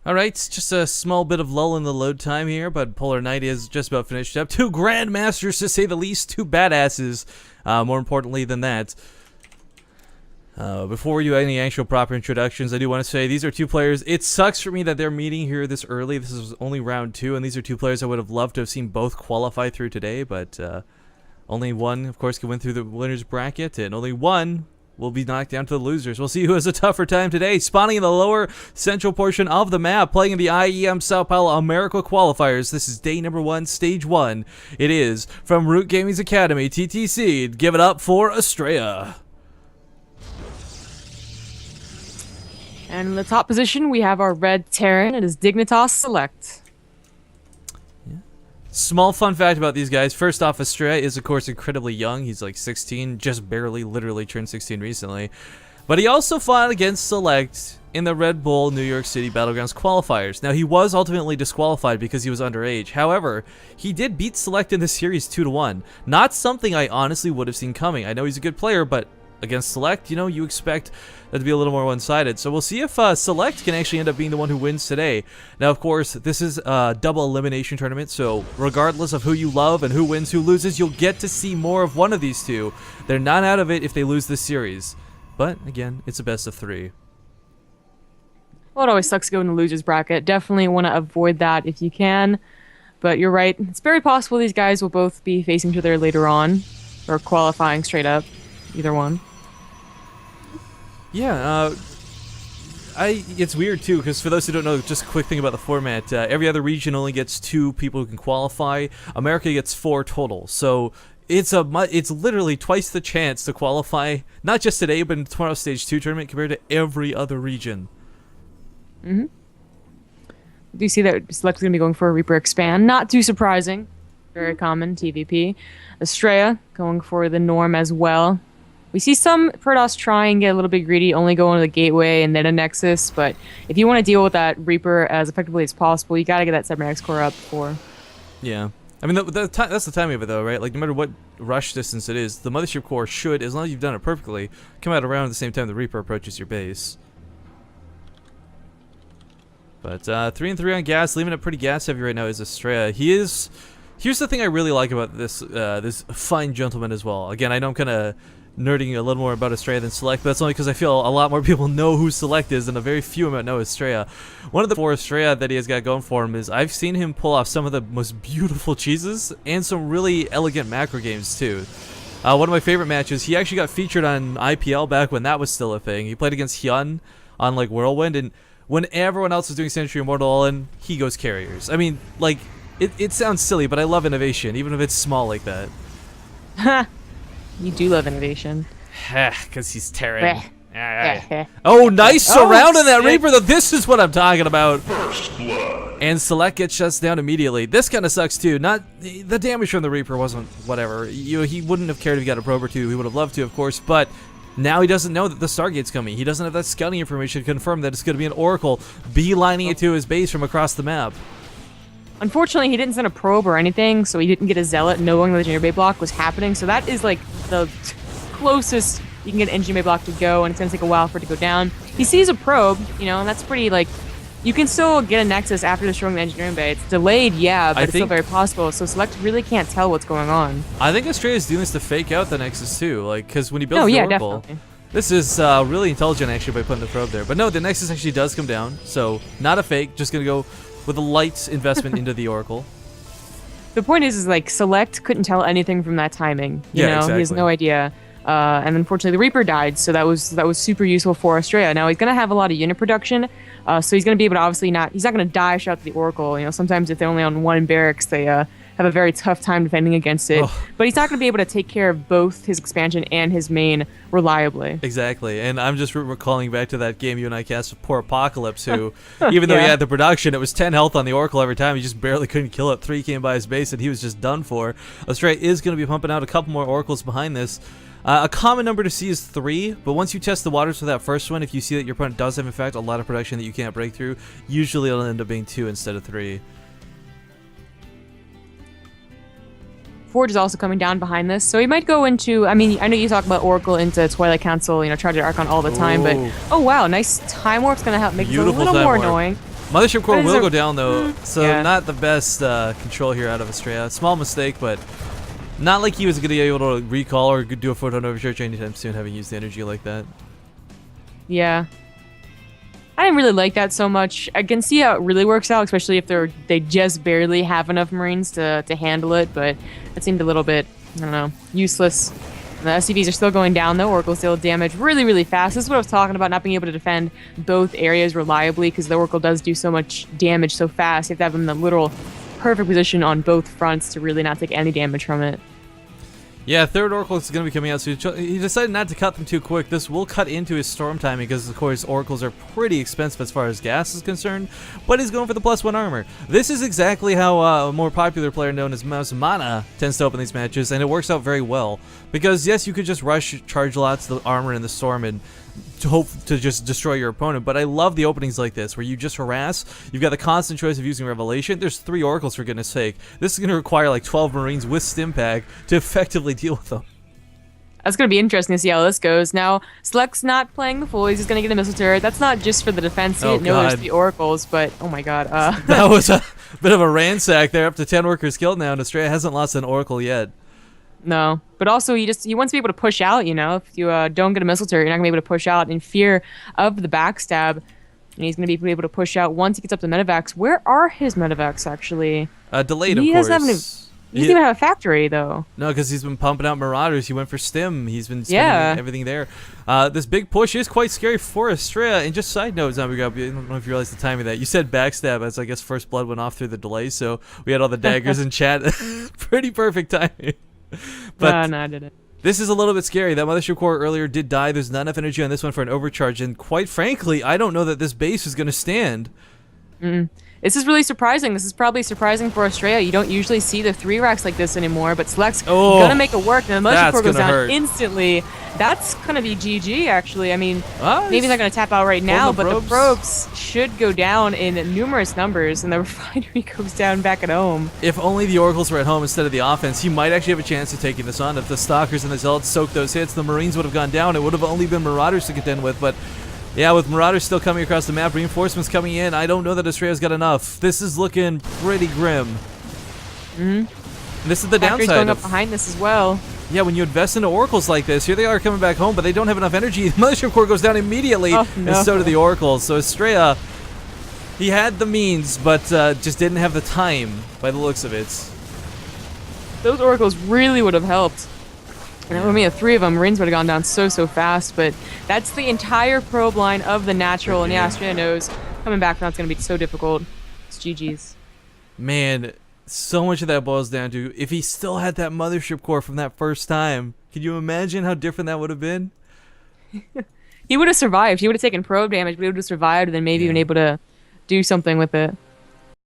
Alright, just a small bit of lull in the load time here, but Polar Knight is just about finished up. Two Grandmasters, to say the least, two badasses, more importantly than that. Before we do any actual proper introductions, I do want to say these are two players. It sucks for me that they're meeting here this early. This is only round 2, and these are two players I would have loved to have seen both qualify through today, but only one, of course, can win through the winner's bracket, and only one will be knocked down to the losers. We'll see who has a tougher time today. Spawning in the lower central portion of the map, playing in the IEM Sao Paulo America Qualifiers. This is day number 1, stage 1. It is from Root Gaming's Academy, TTC. Give it up for Astrea. And in the top position, we have our red Terran. It is Dignitas SelecT. Small fun fact about these guys. First off, Astrea is, of course, incredibly young. He's like 16, just barely, literally turned 16 recently. But he also fought against SelecT in the Red Bull New York City Battlegrounds qualifiers. Now, he was ultimately disqualified because he was underage. However, he did beat SelecT in the series 2-1. Not something I honestly would have seen coming. I know he's a good player, but against SelecT, you know, you expect that to be a little more one-sided. So we'll see if SelecT can actually end up being the one who wins today. Now, of course, this is a double elimination tournament, so regardless of who you love and who wins, who loses, you'll get to see more of one of these two. They're not out of it if they lose this series. But, again, it's a best of 3. Well, it always sucks to go in the losers bracket. Definitely want to avoid that if you can. But you're right. It's very possible these guys will both be facing each other later on, or qualifying straight up. Either one. Yeah, it's weird too, because for those who don't know, just a quick thing about the format, every other region only gets 2 people who can qualify. America gets 4 total, so it's literally twice the chance to qualify, not just today, but in tomorrow's stage 2 tournament compared to every other region. Do you see that SelecT's going to be going for a Reaper Expand? Not too surprising. Very common, TVP. Astrea going for the norm as well. We see some Protoss try and get a little bit greedy, only going to the Gateway and then a Nexus, but if you want to deal with that Reaper as effectively as possible, you got to get that Cybernetic core up before. Yeah. I mean, that's the timing of it, though, right? Like, no matter what rush distance it is, the Mothership core should, as long as you've done it perfectly, come out around at the same time the Reaper approaches your base. But 3 and 3 on gas, leaving it pretty gas heavy right now is Astrea. Here's the thing I really like about this this fine gentleman as well. Again, I know I'm kind of nerding a little more about Astrea than SelecT, but that's only because I feel a lot more people know who SelecT is and a very few amount know Astrea. One of the 4 Astrea that he has got going for him is I've seen him pull off some of the most beautiful cheeses and some really elegant macro games too. One of my favorite matches, he actually got featured on IPL back when that was still a thing. He played against Hyun on like Whirlwind, and when everyone else is doing Century Immortal All-In, he goes carriers. I mean, like, it sounds silly, but I love innovation, even if it's small like that. Ha! You do love innovation. Because he's Terran. Oh, nice surround on that Reaper, though. This is what I'm talking about. And SelecT gets shuts down immediately. This kind of sucks, too. Not the damage from the Reaper wasn't whatever. He wouldn't have cared if he got a probe or 2. He would have loved to, of course, but now he doesn't know that the Stargate's coming. He doesn't have that scouting information to confirm that it's going to be an Oracle beelining it to his base from across the map. Unfortunately, he didn't send a probe or anything, so he didn't get a Zealot knowing the Engineer Bay block was happening. So that is like the closest you can get an Engineer Bay block to go, and it's going to take a while for it to go down. He sees a probe, you know, and that's pretty, like, you can still get a Nexus after destroying the Engineering Bay. It's delayed, yeah, but it's still very possible. So SelecT really can't tell what's going on. I think Astrea is doing this to fake out the Nexus too, like, because when he builds the Oracle, definitely. This is really intelligent actually by putting the probe there. But no, the Nexus actually does come down, so not a fake, just going to go with a light investment into the Oracle. The point is like, SelecT couldn't tell anything from that timing. You know, exactly. He has no idea. And unfortunately, the Reaper died, so that was super useful for Astrea. Now, he's going to have a lot of unit production, so he's going to be able to obviously he's not going to dash out to the Oracle. You know, sometimes if they're only on one barracks, they have a very tough time defending against it. Oh. But he's not going to be able to take care of both his expansion and his main reliably. Exactly, and I'm just recalling back to that game you and I cast with poor Apocalypse, who, even though he had the production, it was 10 health on the Oracle every time. He just barely couldn't kill it. 3 came by his base, and he was just done for. Astrea is going to be pumping out a couple more Oracles behind this. A common number to see is 3, but once you test the waters for that first one, if you see that your opponent does have, in fact, a lot of production that you can't break through, usually it'll end up being 2 instead of 3. Forge is also coming down behind this, so he might go into, I mean, I know you talk about Oracle into Twilight Council, you know, Charge Archon all the time, but, oh wow, nice Time Warp's gonna help make it a little more annoying. Mothership core But is will it- go down though, so Yeah. not the best control here out of Astrea. Small mistake, but not like he was going to be able to recall or do a photon overcharge anytime soon, having used the energy like that. Yeah. I didn't really like that so much. I can see how it really works out, especially if they just barely have enough Marines to handle it, but it seemed a little bit, I don't know, useless. The SCVs are still going down though. Oracle's deal damage really, really fast. This is what I was talking about, not being able to defend both areas reliably, because the Oracle does do so much damage so fast. You have to have them in the literal perfect position on both fronts to really not take any damage from it. Yeah, third Oracle is going to be coming out, so he decided not to cut them too quick. This will cut into his storm timing because, of course, Oracles are pretty expensive as far as gas is concerned, but he's going for the +1 armor. This is exactly how a more popular player known as Mouse Mana tends to open these matches, and it works out very well. Because, yes, you could just rush charge lots the armor in the storm and to hope to just destroy your opponent, but I love the openings like this where you just harass. You've got the constant choice of using Revelation. There's 3 Oracles, for goodness sake. This is going to require like 12 Marines with Stim Pack to effectively deal with them. That's going to be interesting to see how this goes. Now, SelecT's not playing the full. He's just going to get a missile turret. That's not just for the defense. He Oh, didn't know there's God. the Oracles, but oh my god. That was a bit of a ransack there. Up to 10 workers killed now, and Astrea hasn't lost an Oracle yet. No, but also he wants to be able to push out. You know, if you don't get a missile turret, you're not gonna be able to push out in fear of the backstab. And he's gonna be able to push out once he gets up to medevacs. Where are his medevacs actually? Delayed, He of course. doesn't He doesn't even have a factory though. No, because he's been pumping out Marauders. He went for Stim. He's been spending Yeah. everything there. This big push is quite scary for Astrea. And just side note, Zombie Grub, I don't know if you realized the timing of that. You said backstab as I guess first blood went off through the delay, so we had all the daggers in chat. Pretty perfect timing. But No, I didn't. this is a little bit scary. That Mothership Core earlier did die. There's not enough energy on this one for an overcharge. And quite frankly, I don't know that this base is going to stand. This is really surprising. This is probably surprising for Astrea. You don't usually see the 3 racks like this anymore, but SelecT's gonna make it work. And the Mothership Core goes gonna down hurt. instantly. That's gonna be GG, actually. I mean, maybe he's they're gonna tap out right now, the but the probes. probes should go down in numerous numbers, and the refinery goes down back at home. If only the Oracles were at home instead of the offense, he might actually have a chance of taking this on. If the Stalkers and the Zealots soaked those hits, the Marines would have gone down. It would have only been Marauders to contend with, but yeah, with Marauders still coming across the map, reinforcements coming in, I don't know that Astrea's got enough. This is looking pretty grim. And this is the Factory's downside going up of, behind this as well. yeah, when you invest into Oracles like this, here they are coming back home, but they don't have enough energy. The Mothership Core goes down immediately, Oh, and no. so do the Oracles. So Astrea, he had the means, but just didn't have the time, by the looks of it. Those Oracles really would have helped. And I mean, 3 of them, Marines would have gone down so fast, but that's the entire probe line of the natural, and yeah, Astrea knows coming back now it's going to be so difficult. It's GG's. Man, so much of that boils down to if he still had that Mothership Core from that first time. Can you imagine how different that would have been? He would have survived. He would have taken probe damage, but he would have survived and then maybe been able to do something with it.